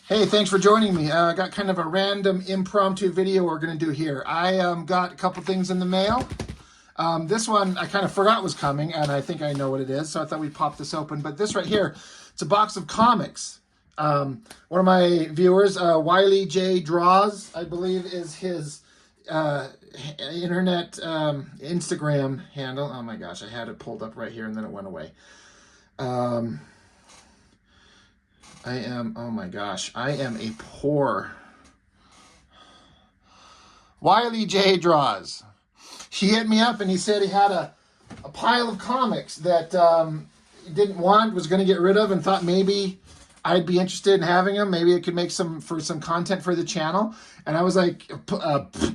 Hey, thanks for joining me. I got kind of a random impromptu video we're going to do here. I got a couple things in the mail. This one I kind of forgot was coming, and I think I know what it is, so I thought we'd pop this open. But this right here, it's a box of comics. One of my viewers, Wiley J. Draws, I believe is his internet Instagram handle. Oh my gosh, I had it pulled up right here and then it went away. Oh my gosh, I am a poor. Wiley J. Draws. He hit me up and he said he had a pile of comics that he didn't want, was going to get rid of, and thought maybe I'd be interested in having them. Maybe it could make some content for the channel. And I was like,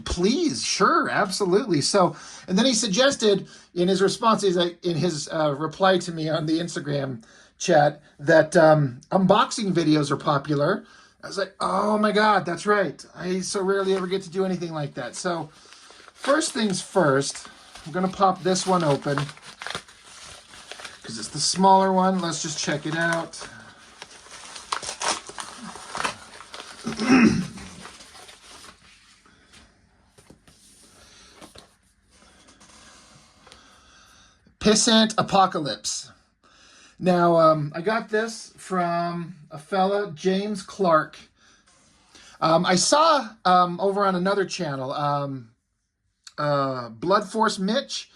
please, sure, absolutely. So, and then he suggested in his response, he's like, in his reply to me on the Instagram chat, that unboxing videos are popular. I was like, oh my God, that's right. I so rarely ever get to do anything like that. So first things first, I'm going to pop this one open because it's the smaller one. Let's just check it out. Pissant Apocalypse. Now, I got this from a fella, James Clark. I saw over on another channel, Blood Force Mitch.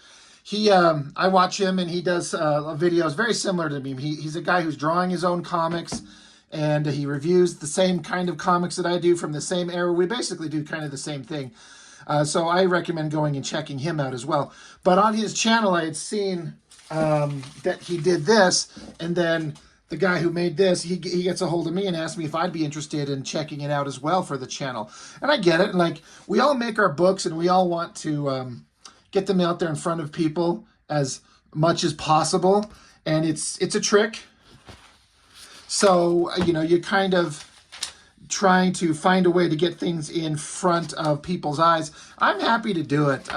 I watch him and he does videos very similar to me. He's a guy who's drawing his own comics, and he reviews the same kind of comics that I do from the same era. We basically do kind of the same thing. So I recommend going and checking him out as well. But on his channel, I had seen that he did this, and then the guy who made this, he gets a hold of me and asks me if I'd be interested in checking it out as well for the channel. And I get it. Like, we all make our books and we all want to get them out there in front of people as much as possible. And it's a trick. So, you know, you're kind of trying to find a way to get things in front of people's eyes. I'm happy to do it.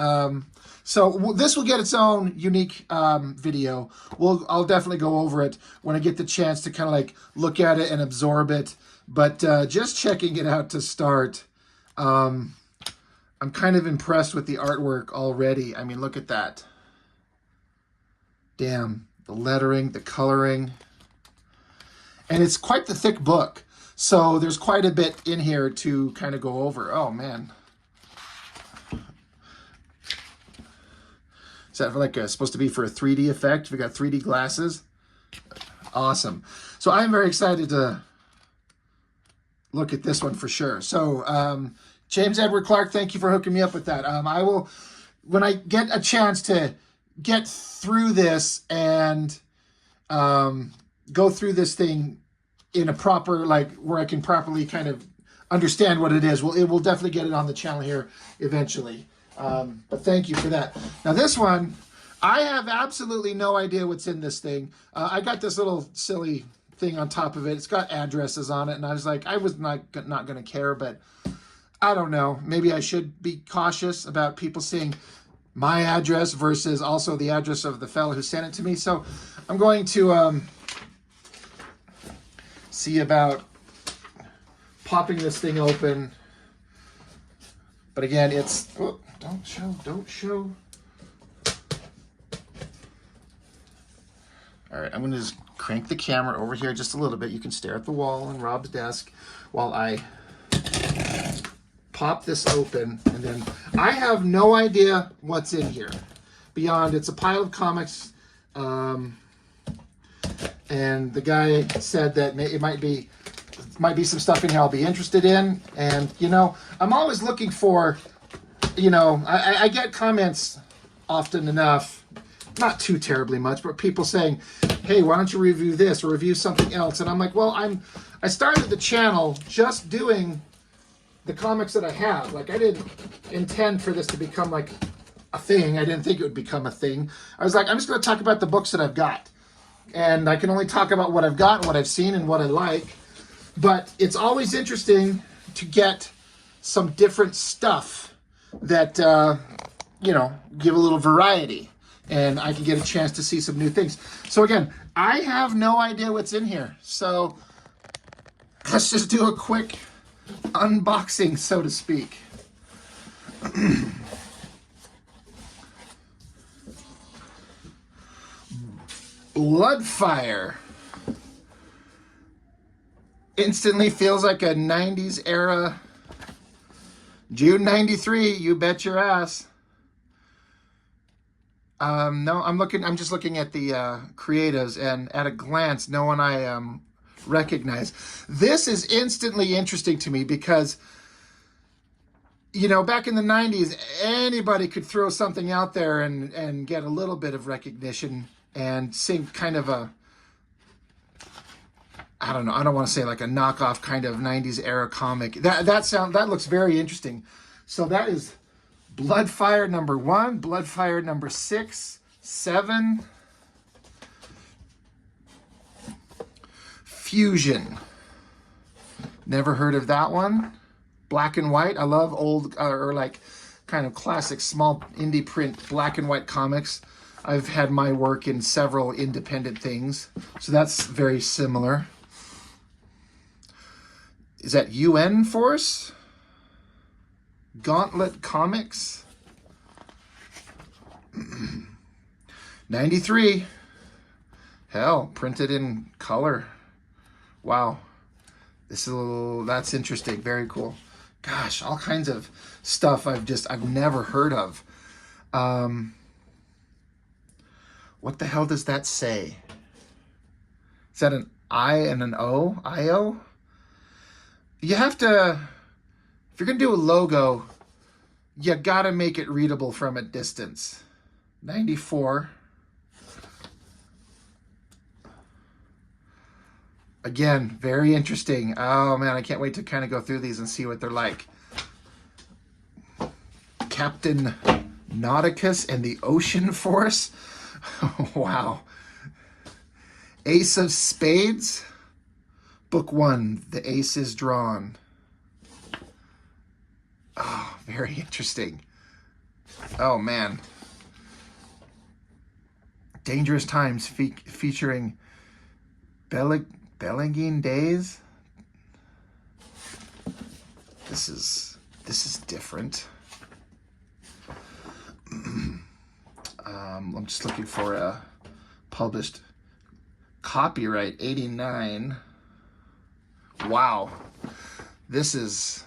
So this will get its own unique video. I'll definitely go over it when I get the chance to kind of like look at it and absorb it. But just checking it out to start, I'm kind of impressed with the artwork already. I mean, look at that. Damn, the lettering, the coloring. And it's quite the thick book. So there's quite a bit in here to kind of go over. Oh, man. Is that like supposed to be for a 3D effect? We got 3D glasses. Awesome. So I'm very excited to look at this one for sure. So James Edward Clark, thank you for hooking me up with that. I will, when I get a chance to get through this and go through this thing in a proper, like, where I can properly kind of understand what it is, it will definitely get it on the channel here eventually. But thank you for that. Now this one, I have absolutely no idea what's in this thing. I got this little silly thing on top of it. It's got addresses on it, and I was like, I was not going to care, but I don't know. Maybe I should be cautious about people seeing my address versus also the address of the fellow who sent it to me. So I'm going to see about popping this thing open. But again, it's... Oh, don't show. All right, I'm going to just crank the camera over here just a little bit. You can stare at the wall on Rob's desk while I pop this open. And then I have no idea what's in here beyond it's a pile of comics. And the guy said that it might be some stuff in here I'll be interested in. And, you know, I'm always looking for... You know, I get comments often enough, not too terribly much, but people saying, hey, why don't you review this or review something else? And I'm like, well, I started the channel just doing the comics that I have. Like, I didn't intend for this to become like a thing. I didn't think it would become a thing. I was like, I'm just going to talk about the books that I've got. And I can only talk about what I've got and what I've seen and what I like. But it's always interesting to get some different stuff that, you know, give a little variety, and I can get a chance to see some new things. So again, I have no idea what's in here. So let's just do a quick unboxing, so to speak. Bloodfire. Instantly feels like a 90s era. June 93, you bet your ass. No, I'm just looking at the creatives, and at a glance, no one I recognize. This is instantly interesting to me because, you know, back in the 90s, anybody could throw something out there and get a little bit of recognition and sing kind of a, I don't know, I don't want to say like a knockoff kind of 90s era comic. That looks very interesting. So that is Bloodfire number 1, Bloodfire number 6, 7. Fusion. Never heard of that one. Black and white. I love old or like kind of classic small indie print black and white comics. I've had my work in several independent things, so that's very similar. Is that UN Force? Gauntlet Comics? 93. Hell, printed in color. Wow. That's interesting. Very cool. Gosh, all kinds of stuff I've never heard of. What the hell does that say? Is that an I and an O? I-O? You have to, if you're going to do a logo, you got to make it readable from a distance. 94. Again, very interesting. Oh man, I can't wait to kind of go through these and see what they're like. Captain Nauticus and the Ocean Force. Wow. Ace of Spades. Book 1, The Ace is Drawn. Oh, very interesting. Oh, man. Dangerous Times featuring Bellegine Days. This is different. I'm just looking for a published copyright 89. Wow, this is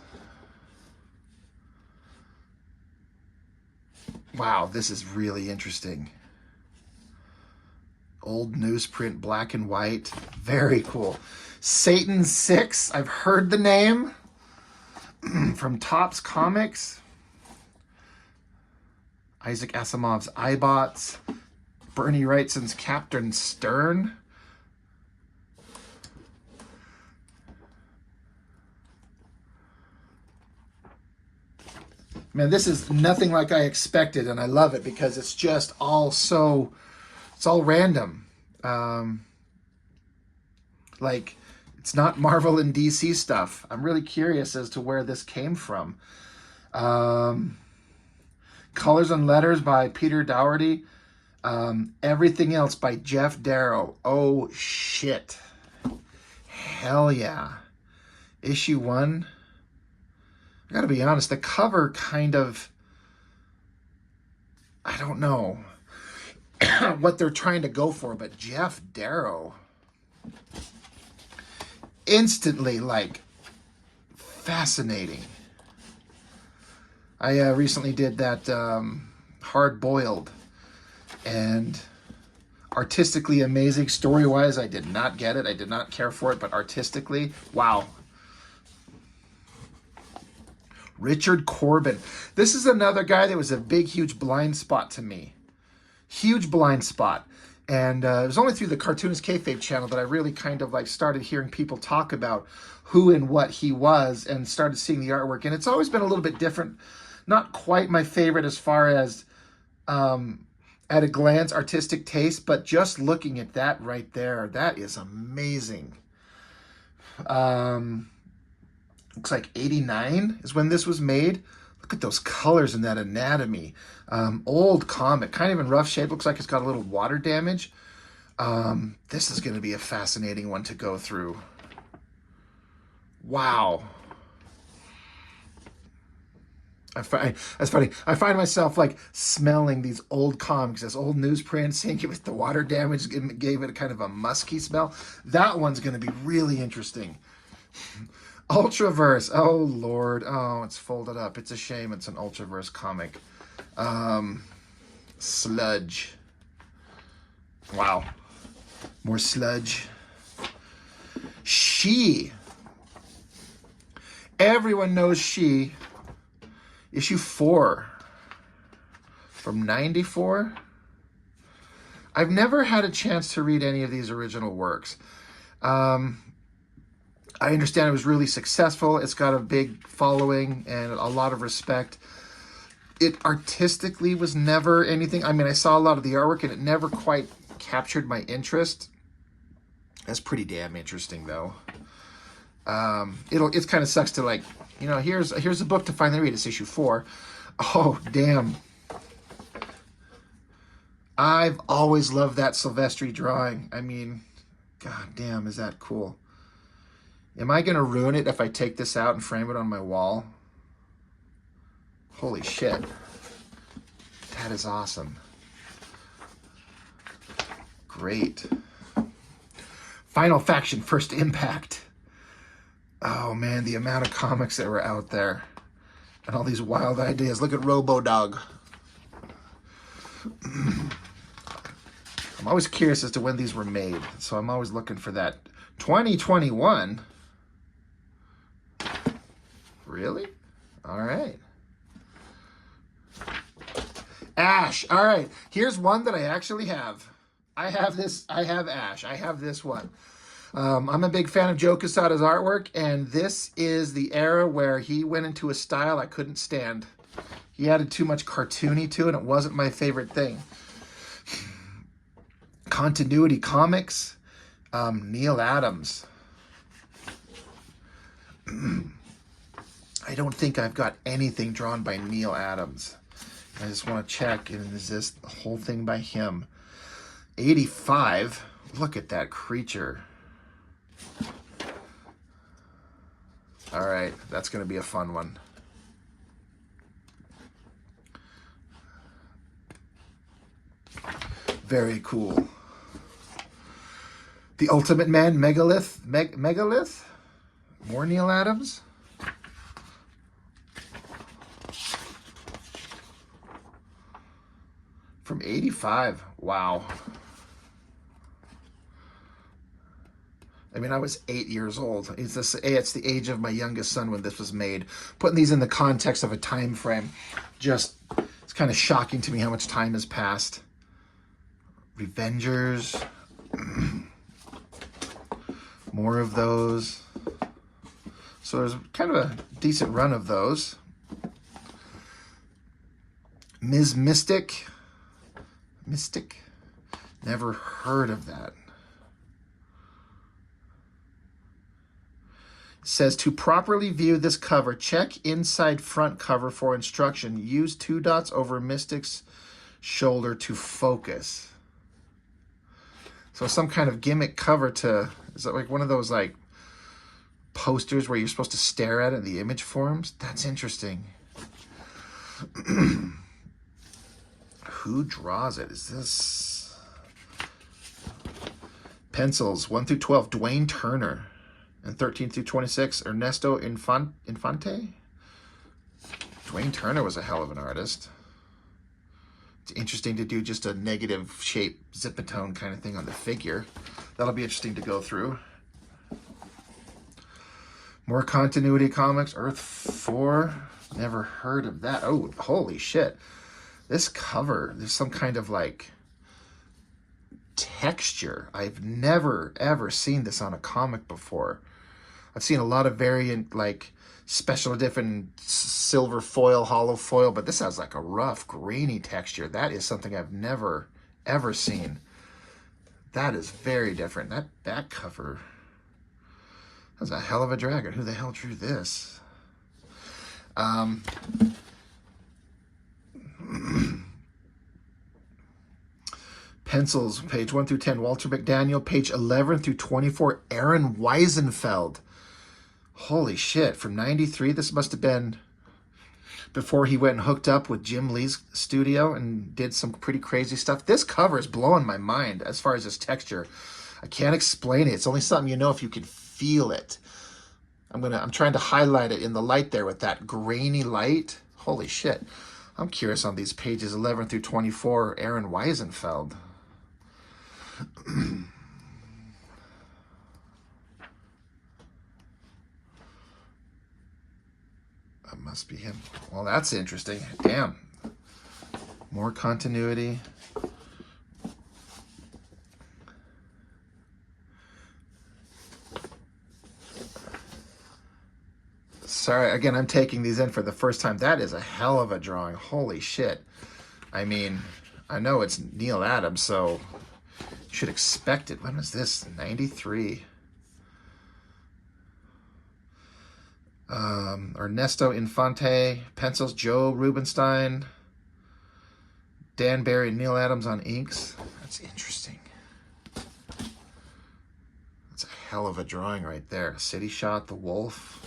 really interesting. Old newsprint, black and white, very cool. Satan 6, I've heard the name from Topps Comics. Isaac Asimov's iBots, Bernie Wrightson's Captain Stern. Man, this is nothing like I expected, and I love it because it's just all so, it's all random. Like, it's not Marvel and DC stuff. I'm really curious as to where this came from. Colors and Letters by Peter Dougherty. Everything Else by Jeff Darrow. Oh, shit. Hell yeah. Issue 1. I gotta be honest, the cover kind of, I don't know what they're trying to go for, but Jeff Darrow, instantly, like, fascinating. I recently did that Hard Boiled, and artistically amazing. Story-wise, I did not get it. I did not care for it, but artistically, wow. Richard Corbin. This is another guy that was a big, huge blind spot to me. Huge blind spot. And it was only through the Cartoonist Kayfabe channel that I really kind of like started hearing people talk about who and what he was and started seeing the artwork. And it's always been a little bit different. Not quite my favorite as far as at a glance artistic taste, but just looking at that right there, that is amazing. Looks like 89 is when this was made. Look at those colors and that anatomy. Old comic, kind of in rough shape. Looks like it's got a little water damage. This is going to be a fascinating one to go through. Wow. That's funny. I find myself like smelling these old comics, this old newsprint, saying it was the water damage gave it a kind of a musky smell. That one's going to be really interesting. Ultraverse. Oh, Lord. Oh, it's folded up. It's a shame it's an Ultraverse comic. Sludge. Wow. More sludge. She. Everyone knows She. Issue 4 from 94. I've never had a chance to read any of these original works. I understand it was really successful. It's got a big following and a lot of respect. It artistically was never anything. I mean, I saw a lot of the artwork and it never quite captured my interest. That's pretty damn interesting, though. It kind of sucks to, like, you know, here's a book to finally read. It's issue 4. Oh, damn. I've always loved that Silvestri drawing. I mean, god damn, is that cool. Am I going to ruin it if I take this out and frame it on my wall? Holy shit. That is awesome. Great. Final Faction, First Impact. Oh man, the amount of comics that were out there. And all these wild ideas. Look at Robo-Dog. I'm always curious as to when these were made. So I'm always looking for that. 2021? Really? All right. Ash. All right. Here's one that I actually have. I have Ash. I have this one. I'm a big fan of Joe Quesada's artwork, and this is the era where he went into a style I couldn't stand. He added too much cartoony to it. It wasn't my favorite thing. Continuity Comics, Neil Adams. I don't think I've got anything drawn by Neil Adams. I just want to check, and is this the whole thing by him? 85. Look at that creature. All right, that's going to be a fun one. Very cool. The Ultimate Man, Megalith. Megalith? More Neil Adams? From 85. Wow. I mean, I was 8 years old. It's the age of my youngest son when this was made. Putting these in the context of a time frame, just, it's kind of shocking to me how much time has passed. Revengers. More of those. So there's kind of a decent run of those. Ms. Mystic. Mystic? Never heard of that. It says, to properly view this cover, check inside front cover for instruction. Use 2 dots over Mystic's shoulder to focus. So some kind of gimmick cover to, is that like one of those like posters where you're supposed to stare at it and the image forms? That's interesting. Who draws it? Is this pencils 1 through 12? Dwayne Turner, and 13 through 26 Ernesto Infante. Dwayne Turner was a hell of an artist. It's interesting to do just a negative shape zipatone kind of thing on the figure. That'll be interesting to go through. More Continuity Comics. Earth 4. Never heard of that. Oh, holy shit. This cover, there's some kind of like texture. I've never ever seen this on a comic before. I've seen a lot of variant like special different silver foil, hollow foil, but this has like a rough, grainy texture. That is something I've never ever seen. That is very different. That back cover, that's a hell of a dragon. Who the hell drew this? Pencils, page 1 through 10, Walter McDaniel. Page 11 through 24, Aaron Weisenfeld. Holy shit, from 93, this must have been before he went and hooked up with Jim Lee's studio and did some pretty crazy stuff. This cover is blowing my mind as far as this texture. I can't explain it. It's only something you know if you can feel it. I'm trying to highlight it in the light there with that grainy light. Holy shit. I'm curious on these pages 11 through 24, Aaron Weisenfeld. That must be him. Well, that's interesting. Damn. More continuity. Sorry, again, I'm taking these in for the first time. That is a hell of a drawing. Holy shit. I mean, I know it's Neil Adams, so you should expect it. When was this? 93. Ernesto Infante, pencils, Joe Rubenstein, Dan Barry, Neil Adams on inks. That's interesting. That's a hell of a drawing right there. City Shot, The Wolf.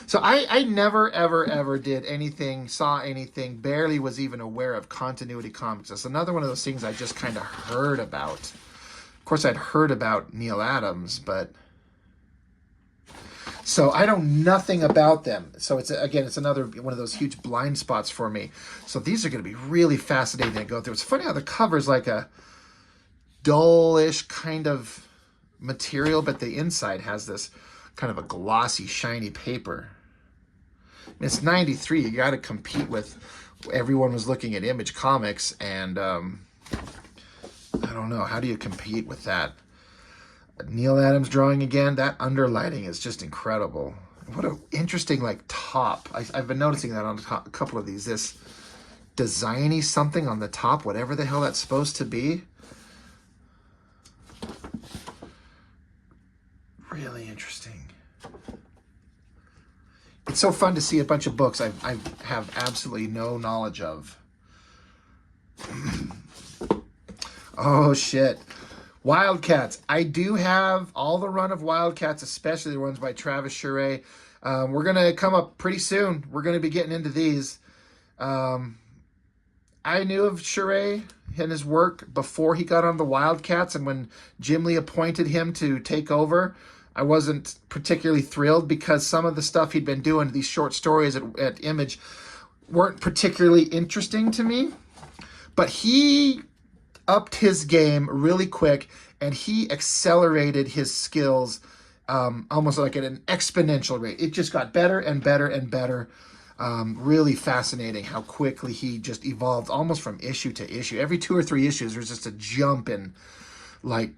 So I never, ever, ever did anything, saw anything, barely was even aware of Continuity Comics. That's another one of those things I just kind of heard about. Of course, I'd heard about Neil Adams, but... So I know nothing about them. So it's another one of those huge blind spots for me. So these are going to be really fascinating to go through. It's funny how the cover's like a dullish kind of material, but the inside has this kind of a glossy, shiny paper. It's 93. You got to compete with... Everyone was looking at Image Comics, and I don't know. How do you compete with that? Neil Adams drawing again. That underlighting is just incredible. What an interesting top. I've been noticing that on a couple of these. This designy something on the top, whatever the hell that's supposed to be. Really interesting. It's so fun to see a bunch of books I have absolutely no knowledge of. Oh, shit. Wildcats. I do have all the run of Wildcats, especially the ones by Travis Charest. We're going to come up pretty soon. We're going to be getting into these. I knew of Charest and his work before he got on the Wildcats, and when Jim Lee appointed him to take over, I wasn't particularly thrilled because some of the stuff he'd been doing, these short stories at Image, weren't particularly interesting to me. But he upped his game really quick, and he accelerated his skills almost like at an exponential rate. It just got better and better and better. Really fascinating how quickly he just evolved almost from issue to issue. Every 2 or 3 issues, there's just a jump in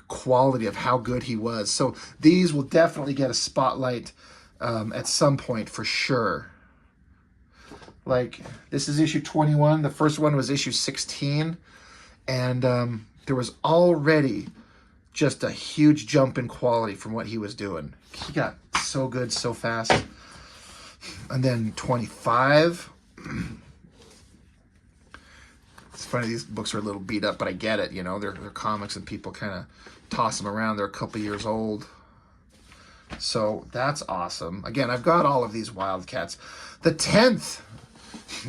quality of how good he was. So these will definitely get a spotlight at some point for sure. This is issue 21. The first one was issue 16. And there was already just a huge jump in quality from what he was doing. He got so good so fast. And then 25. It's funny, these books are a little beat up, but I get it. You know, they're comics and people kind of toss them around. They're a couple years old. So that's awesome. Again, I've got all of these Wildcats. The 10th,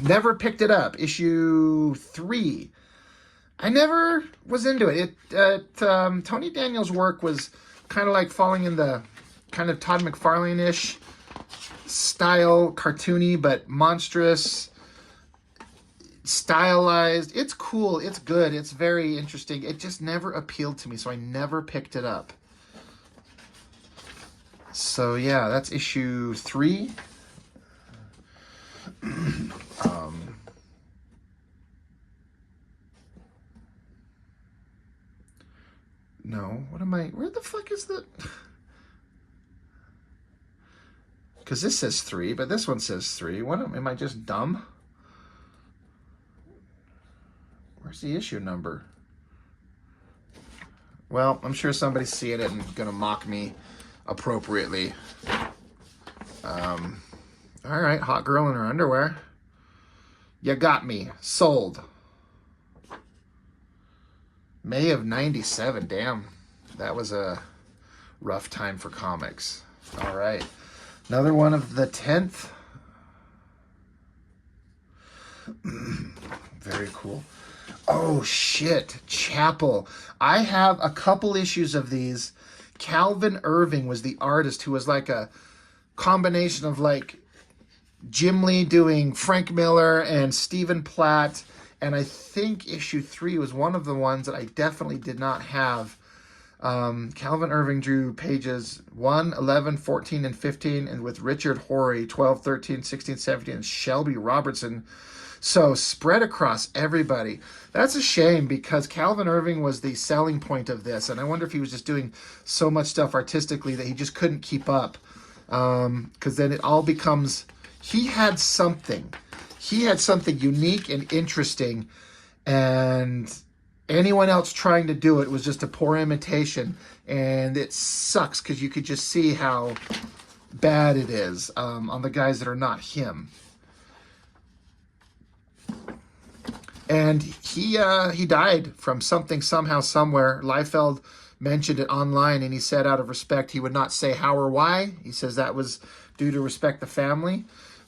never picked it up. Issue 3. I never was into it. Tony Daniel's work was kind of like falling in the kind of Todd McFarlane-ish style, cartoony, but monstrous, stylized. It's cool. It's good. It's very interesting. It just never appealed to me, so I never picked it up. So, yeah, that's issue 3. No, what am I... Where the fuck is the... Because this says 3, but this one says 3. What am I just dumb? Where's the issue number? Well, I'm sure somebody's seeing it and going to mock me appropriately. All right, hot girl in her underwear. You got me. Sold. May of 97. Damn, that was a rough time for comics. All right. Another one of the 10th. Very cool. Oh, shit. Chapel. I have a couple issues of these. Calvin Irving was the artist, who was like a combination of like Jim Lee doing Frank Miller and Stephen Platt. And I think issue 3 was one of the ones that I definitely did not have. Calvin Irving drew pages 1, 11, 14, and 15, and with Richard Horry, 12, 13, 16, 17, and Shelby Robertson. So spread across everybody. That's a shame, because Calvin Irving was the selling point of this, and I wonder if he was just doing so much stuff artistically that he just couldn't keep up. Because then it all becomes, he had something unique and interesting, and anyone else trying to do it was just a poor imitation, and it sucks because you could just see how bad it is on the guys that are not him. And he died from something, somehow, somewhere. Liefeld mentioned it online, and he said out of respect he would not say how or why. He says that was due to respect the family,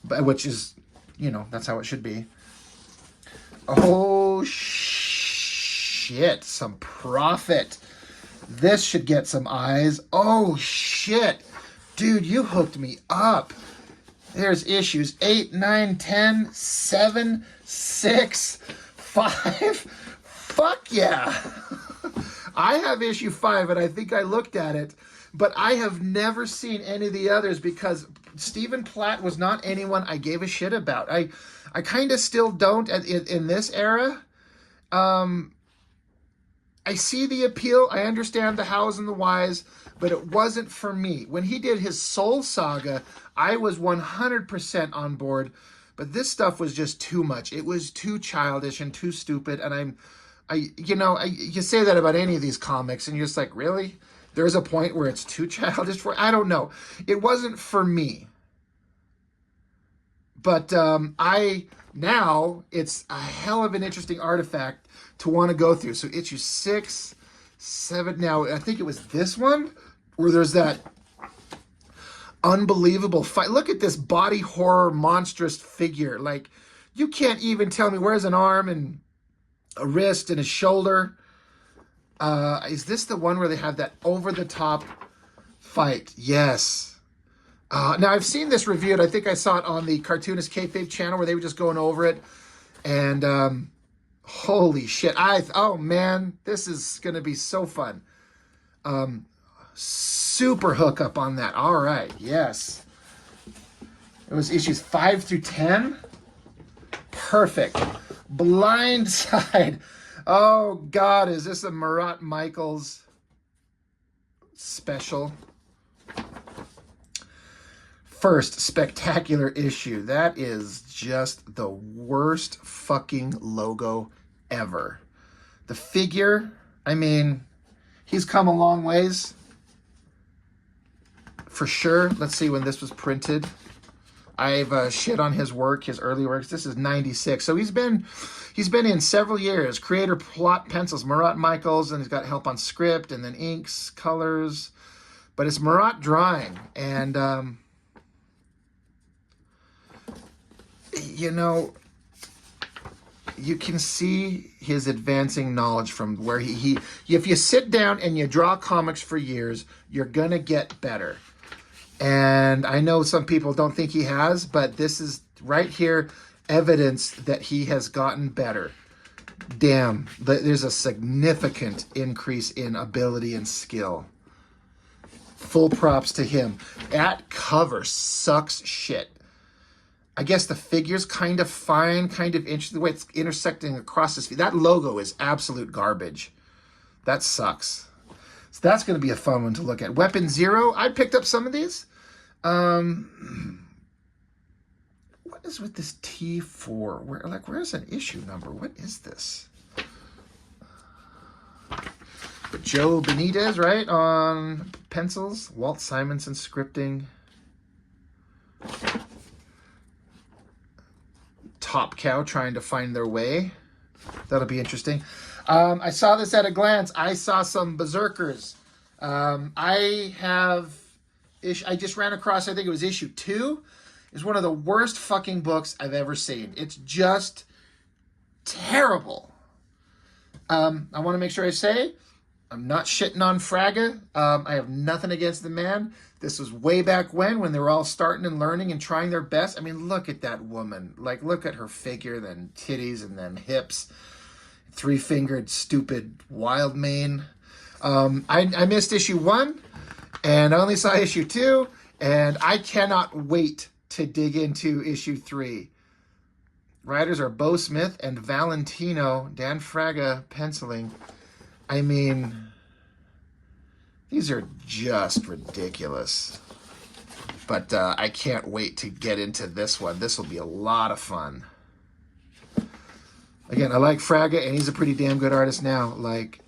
which is, you know, that's how it should be. Oh, shit. Some profit. This should get some eyes. Oh, shit. Dude, you hooked me up. There's issues 8, 9, 10, 7, 6, 5. Fuck yeah. I have issue 5, and I think I looked at it, but I have never seen any of the others, because Stephen Platt was not anyone I gave a shit about. I kind of still don't in this era. I see the appeal. I understand the hows and the whys, but it wasn't for me. When he did his Soul Saga, I was 100% on board, but this stuff was just too much. It was too childish and too stupid, and you say that about any of these comics, and you're just like, really? There's a point where it's too childish for, I don't know. It wasn't for me. But now it's a hell of an interesting artifact to want to go through. So issue 6, 7, now I think it was this one where there's that unbelievable fight. Look at this body horror monstrous figure. Like, you can't even tell me where's an arm and a wrist and a shoulder. Is this the one where they have that over-the-top fight? Yes. Now, I've seen this reviewed. I think I saw it on the Cartoonist Kayfabe channel where they were just going over it. And holy shit. Oh, man, this is going to be so fun. Super hookup on that. All right, yes. It was issues 5 through 10. Perfect. Blind Side. Oh, God, is this a Murat Michaels special? First spectacular issue. That is just the worst fucking logo ever. The figure, I mean, he's come a long ways. For sure. Let's see when this was printed. I've shit on his work, his early works. This is 96. So he's been in several years. Creator, plot, pencils, Murat Michaels, and he's got help on script, and then inks, colors. But it's Murat drawing. And, you know, you can see his advancing knowledge from where he if you sit down and you draw comics for years, you're going to get better. And I know some people don't think he has, but this is right here evidence that he has gotten better. Damn, there's a significant increase in ability and skill. Full props to him. That cover sucks shit. I guess the figure's kind of fine, kind of interesting. The way it's intersecting across his feet. That logo is absolute garbage. That sucks. So that's going to be a fun one to look at. Weapon Zero. I picked up some of these. What is with this T4? Where's an issue number? What is this? Joe Benitez, right? On pencils. Walt Simonson scripting. Top Cow trying to find their way. That'll be interesting. I saw this at a glance. I saw some Berserkers. I have I just ran across, I think it was issue 2. It's one of the worst fucking books I've ever seen. It's just terrible. I want to make sure I say, I'm not shitting on Fraga. I have nothing against the man. This was way back when they were all starting and learning and trying their best. I mean, look at that woman. Like, look at her figure, then titties, and then hips. 3-fingered, stupid, wild mane. I missed issue 1, and I only saw issue 2, and I cannot wait to dig into issue 3. Writers are Bo Smith and Valentino, Dan Fraga penciling. I mean, these are just ridiculous. But I can't wait to get into this one. This will be a lot of fun. Again, I like Fraga, and he's a pretty damn good artist now. Like,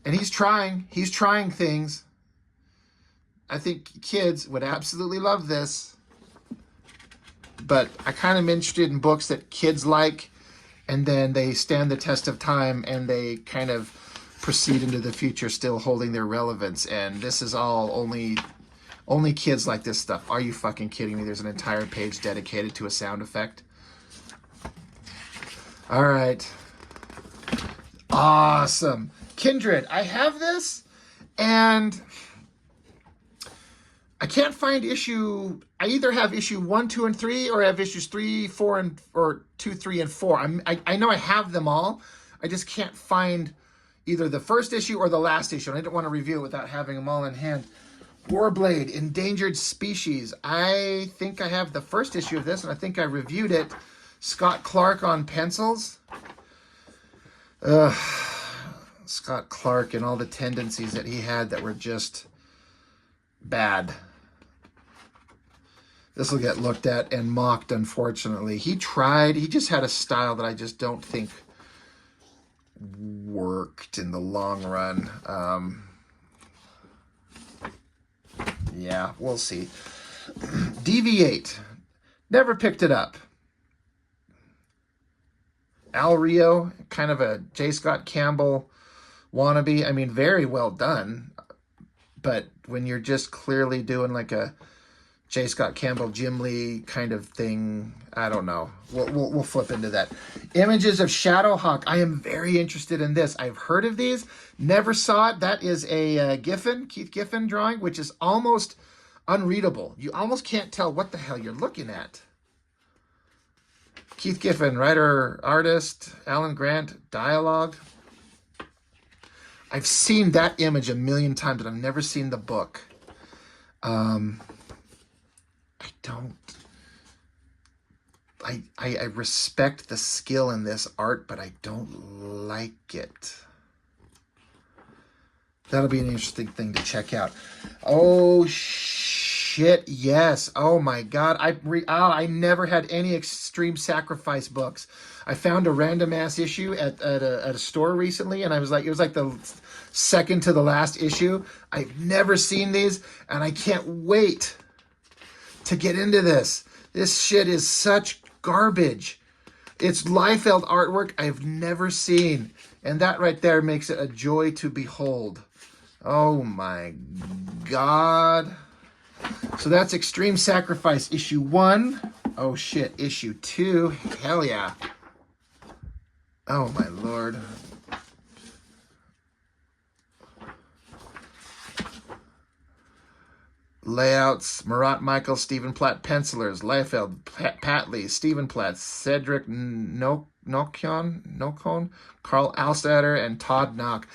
and he's trying things. I think kids would absolutely love this. But I kind of am interested in books that kids like, and then they stand the test of time, and they kind of proceed into the future still holding their relevance. And this is all only kids like this stuff. Are you fucking kidding me? There's an entire page dedicated to a sound effect. All right. Awesome. Kindred. I have this, and I can't find issue. I either have issue 1, 2, and 3, or I have issues 3, 4, or 2, 3, and 4. I know I have them all. I just can't find either the first issue or the last issue. And I didn't want to review it without having them all in hand. Warblade, Endangered Species. I think I have the first issue of this, and I think I reviewed it. Scott Clark on pencils. Scott Clark and all the tendencies that he had that were just bad. This will get looked at and mocked, unfortunately. He tried. He just had a style that I just don't think worked in the long run. Yeah, we'll see. Deviate. Never picked it up. Al Rio, kind of a J. Scott Campbell wannabe. I mean, very well done. But when you're just clearly doing like a J. Scott Campbell, Jim Lee kind of thing, I don't know. We'll flip into that. Images of Shadowhawk. I am very interested in this. I've heard of these. Never saw it. That is a Keith Giffen drawing, which is almost unreadable. You almost can't tell what the hell you're looking at. Keith Giffen, writer, artist. Alan Grant, dialogue. I've seen that image a million times, but I've never seen the book. I respect the skill in this art, but I don't like it. That'll be an interesting thing to check out. Oh, shit, yes. Oh, my God. I never had any Extreme Sacrifice books. I found a random-ass issue at a store recently, and it was like the second to the last issue. I've never seen these, and I can't wait to get into this. This shit is such garbage. It's Liefeld artwork I've never seen, and that right there makes it a joy to behold. Oh my God. So that's Extreme Sacrifice issue 1. Oh shit, issue 2. Hell yeah. Oh my Lord. Layouts, Marat Michael, Stephen Platt pencilers, Liefeld, Patley, Stephen Platt, Cedric Nocon, Carl Alstader, and Todd Knock.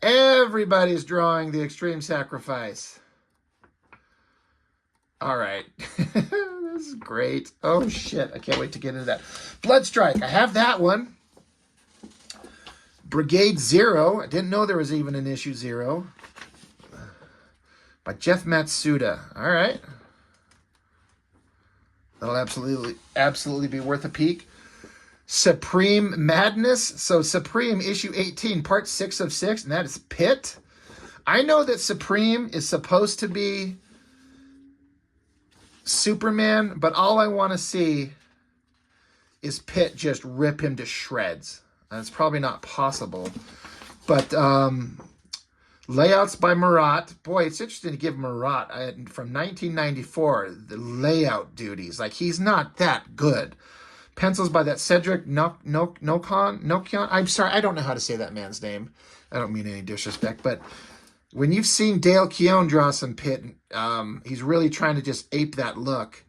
Everybody's drawing the Extreme Sacrifice. All right. This is great. Oh, shit. I can't wait to get into that. Bloodstrike. I have that one. Brigade Zero. I didn't know there was even an issue 0. By Jeff Matsuda. All right. That'll absolutely be worth a peek. Supreme Madness. So Supreme issue 18, part 6 of 6, and that is Pit. I know that Supreme is supposed to be Superman, but all I want to see is Pit just rip him to shreds. That's probably not possible. But Layouts by Marat. Boy, it's interesting to give Marat from 1994 the layout duties. Like, he's not that good. Pencils by that Cedric Nokian. I'm sorry, I don't know how to say that man's name. I don't mean any disrespect, but when you've seen Dale Keown draw some Pitt, he's really trying to just ape that look.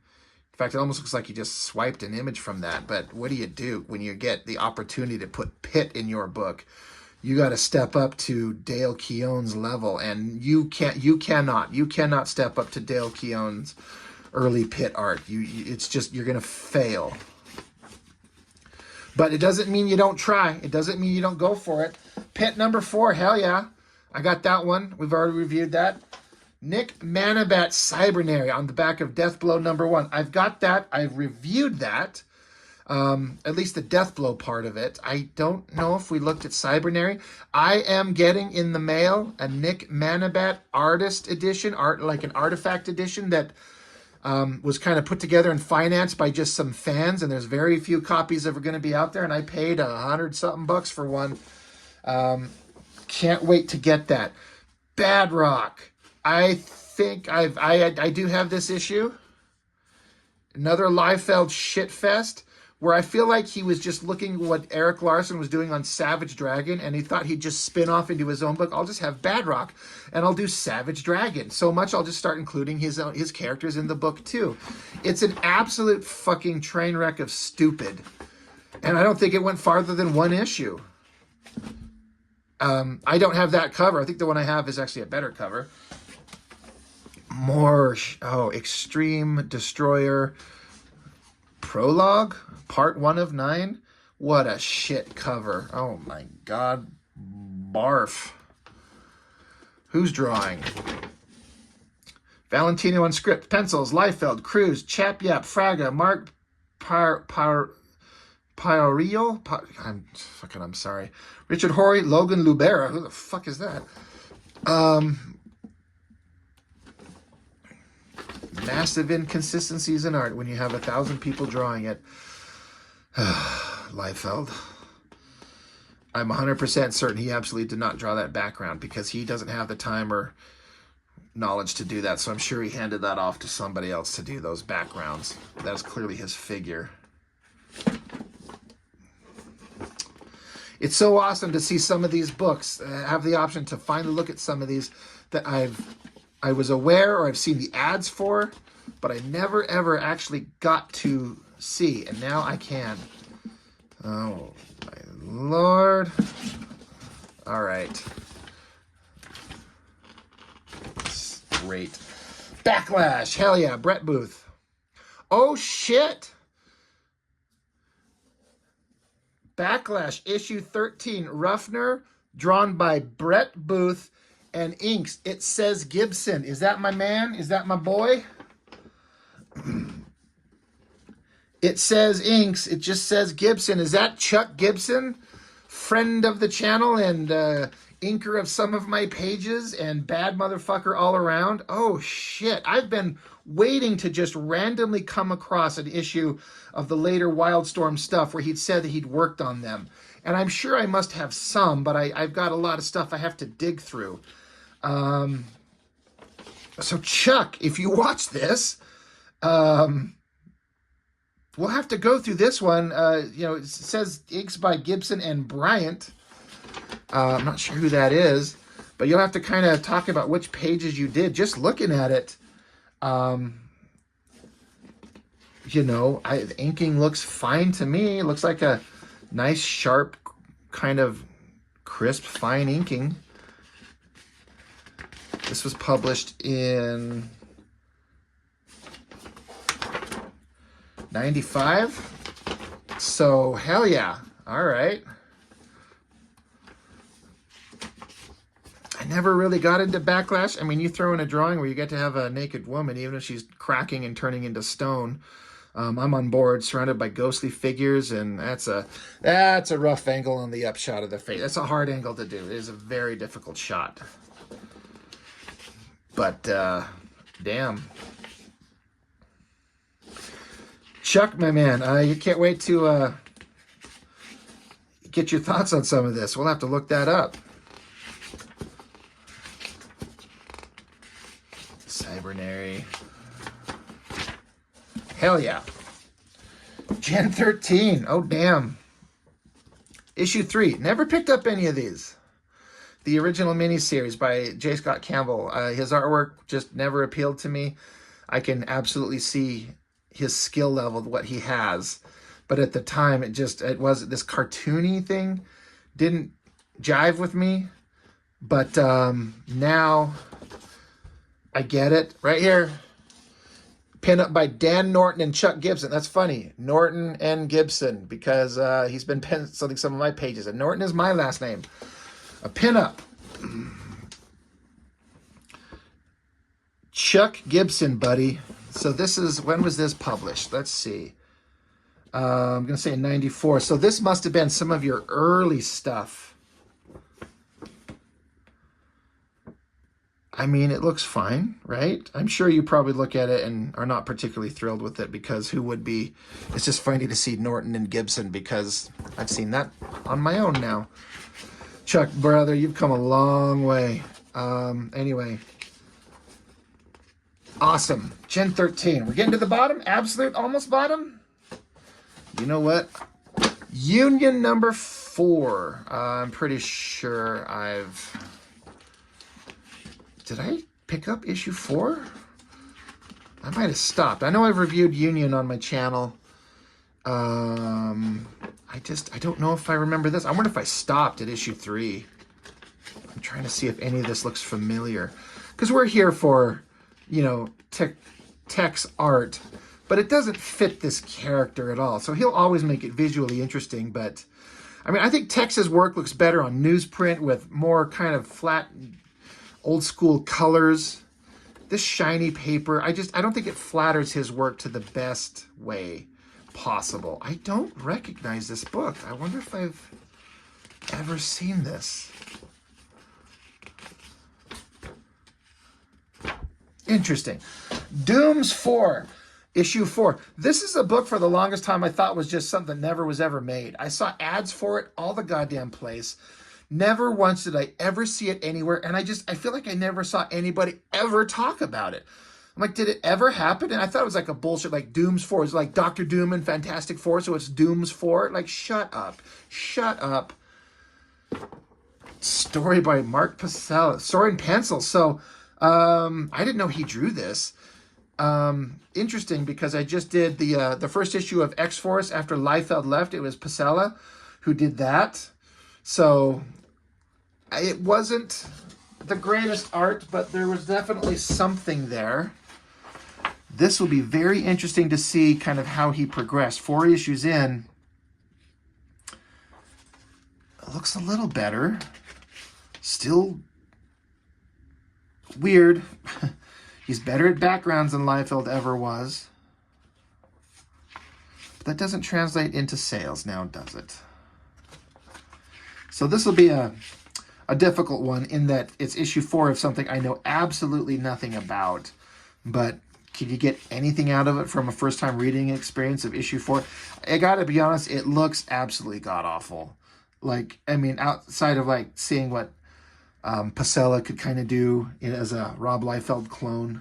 In fact, it almost looks like he just swiped an image from that. But what do you do when you get the opportunity to put Pitt in your book? You got to step up to Dale Keown's level, and you cannot step up to Dale Keown's early Pitt art. It's just, you're gonna fail. But it doesn't mean you don't try. It doesn't mean you don't go for it. Pitt number 4, hell yeah, I got that one. We've already reviewed that. Nick Manabat Cybernary on the back of Deathblow number 1. I've got that. I've reviewed that. At least the Deathblow part of it. I don't know if we looked at Cybernary. I am getting in the mail a Nick Manabat artist edition, like an artifact edition that was kind of put together and financed by just some fans, and there's very few copies that are going to be out there, and I paid $100-something for one. Can't wait to get that. Bad Rock. I think I do have this issue. Another Liefeld shitfest, where I feel like he was just looking at what Eric Larson was doing on Savage Dragon, and he thought he'd just spin off into his own book. I'll just have Bad Rock, and I'll do Savage Dragon. So much I'll just start including his characters in the book too. It's an absolute fucking train wreck of stupid, and I don't think it went farther than one issue. I don't have that cover. I think the one I have is actually a better cover. More, Extreme Destroyer Prologue, part 1 of 9. What a shit cover. Oh my god. Barf. Who's drawing? Valentino on script. Pencils, Liefeld, Cruz, Chap Yap, Fraga, Mark Parillo. I'm sorry. Richard Horry, Logan Lubera. Who the fuck is that? Massive inconsistencies in art when you have 1,000 people drawing it. Liefeld. I'm 100% certain he absolutely did not draw that background because he doesn't have the time or knowledge to do that. So I'm sure he handed that off to somebody else to do those backgrounds. That's clearly his figure. It's so awesome to see some of these books. Have the option to finally look at some of these that I was aware or I've seen the ads for, but I never ever actually got to see, and now I can. Oh my lord. All right. Great. Backlash. Hell yeah. Brett Booth. Oh shit. Backlash issue 13. Ruffner, drawn by Brett Booth and inks. It says Gibson. Is that my man? Is that my boy? It says inks. It just says Gibson. Is that Chuck Gibson? Friend of the channel and inker of some of my pages and bad motherfucker all around. Oh shit. I've been waiting to just randomly come across an issue of the later Wildstorm stuff where he'd said that he'd worked on them. And I'm sure I must have some, but I've got a lot of stuff I have to dig through. So Chuck, if you watch this, we'll have to go through this one. It says inks by Gibson and Bryant. I'm not sure who that is, but you'll have to kind of talk about which pages you did. Just looking at it, the inking looks fine to me. It looks like a nice, sharp, kind of crisp, fine inking. This was published in 95. So, hell yeah. All right. I never really got into Backlash. I mean, you throw in a drawing where you get to have a naked woman, even if she's cracking and turning into stone. I'm on board, surrounded by ghostly figures, and that's a rough angle on the upshot of the face. That's a hard angle to do. It is a very difficult shot. But, damn. Chuck, my man, you can't wait to get your thoughts on some of this. We'll have to look that up. Hell yeah. Gen 13. Oh, damn. Issue 3. Never picked up any of these. The original miniseries by J. Scott Campbell. His artwork just never appealed to me. I can absolutely see his skill level, what he has. But at the time, it was this cartoony thing. Didn't jive with me. But now I get it. Right here. Pinup by Dan Norton and Chuck Gibson. That's funny. Norton and Gibson, because he's been penciling some of my pages. And Norton is my last name. A pinup. Chuck Gibson, buddy. So this is, when was this published? Let's see. I'm going to say in 94. So this must have been some of your early stuff. I mean, it looks fine, right? I'm sure you probably look at it and are not particularly thrilled with it, because who would be? It's just funny to see Norton and Gibson, because I've seen that on my own now. Chuck, brother, you've come a long way. Anyway. Awesome. Gen 13. We're getting to the bottom. Absolute almost bottom. You know what? Union number 4. I'm pretty sure Did I pick up issue 4? I might have stopped. I know I've reviewed Union on my channel. I don't know if I remember this. I wonder if I stopped at issue 3. I'm trying to see if any of this looks familiar. Because we're here for, you know, Tech's art. But it doesn't fit this character at all. So he'll always make it visually interesting. But, I mean, I think Tech's work looks better on newsprint with more kind of flat, old school colors. This shiny paper, I don't think it flatters his work to the best way possible. I don't recognize this book. I wonder if I've ever seen this. Interesting. Dooms 4, issue 4. This is a book for the longest time I thought was just something that never was ever made. I saw ads for it all the goddamn place. Never once did I ever see it anywhere, and I feel like I never saw anybody ever talk about it. I'm like, did it ever happen? And I thought it was like a bullshit, like Dooms 4. It's like Dr. Doom and Fantastic Four, so it's Dooms 4. Like, shut up. Shut up. Story by Mark Pissant. Story and pencil. So, I didn't know he drew this. Interesting, because I just did the first issue of X-Force after Liefeld left. It was Pissant who did that. So it wasn't the greatest art, but there was definitely something there. This will be very interesting to see kind of how he progressed. 4 issues in. It looks a little better. Still weird. He's better at backgrounds than Liefeld ever was. But that doesn't translate into sales now, does it? So this will be a difficult one, in that it's issue 4 of something I know absolutely nothing about. But can you get anything out of it from a first-time reading experience of issue 4? I gotta be honest, it looks absolutely god-awful. Like, I mean, outside of like seeing what Pissant could kind of do as a Rob Liefeld clone.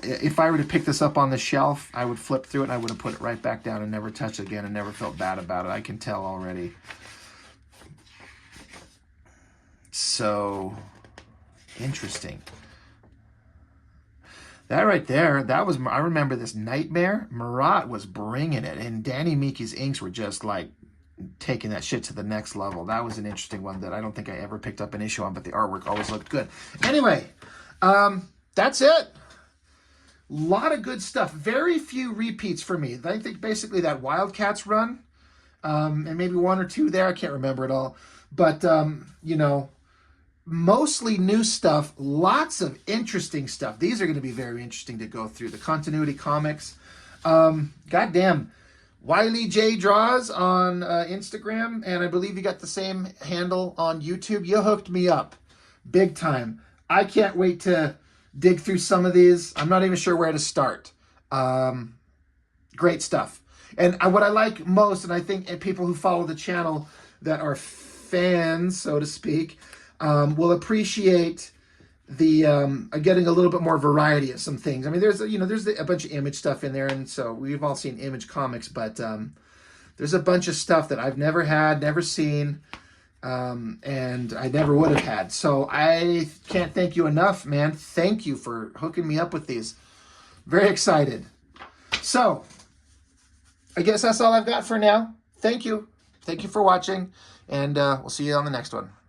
If I were to pick this up on the shelf, I would flip through it and I would have put it right back down and never touched it again and never felt bad about it. I can tell already. So, interesting. That right there, that was, I remember this Nightmare. Marat was bringing it, and Danny Meeke's inks were just like taking that shit to the next level. That was an interesting one that I don't think I ever picked up an issue on, but the artwork always looked good. Anyway, that's it. Lot of good stuff. Very few repeats for me. I think basically that Wildcats run, and maybe 1 or 2 there. I can't remember it all. But, you know, mostly new stuff. Lots of interesting stuff. These are going to be very interesting to go through. The continuity comics. Goddamn. Wiley J Draws on Instagram, and I believe you got the same handle on YouTube. You hooked me up big time. I can't wait to dig through some of these. I'm not even sure where to start. Great stuff. And what I like most, and I think people who follow the channel that are fans, so to speak, will appreciate getting a little bit more variety of some things. I mean, there's a bunch of Image stuff in there, and so we've all seen Image comics, but there's a bunch of stuff that I've never had, never seen, and I never would have had. So I can't thank you enough, man. Thank you for hooking me up with these. Very excited. So I guess that's all I've got for now. Thank you. Thank you for watching, and we'll see you on the next one.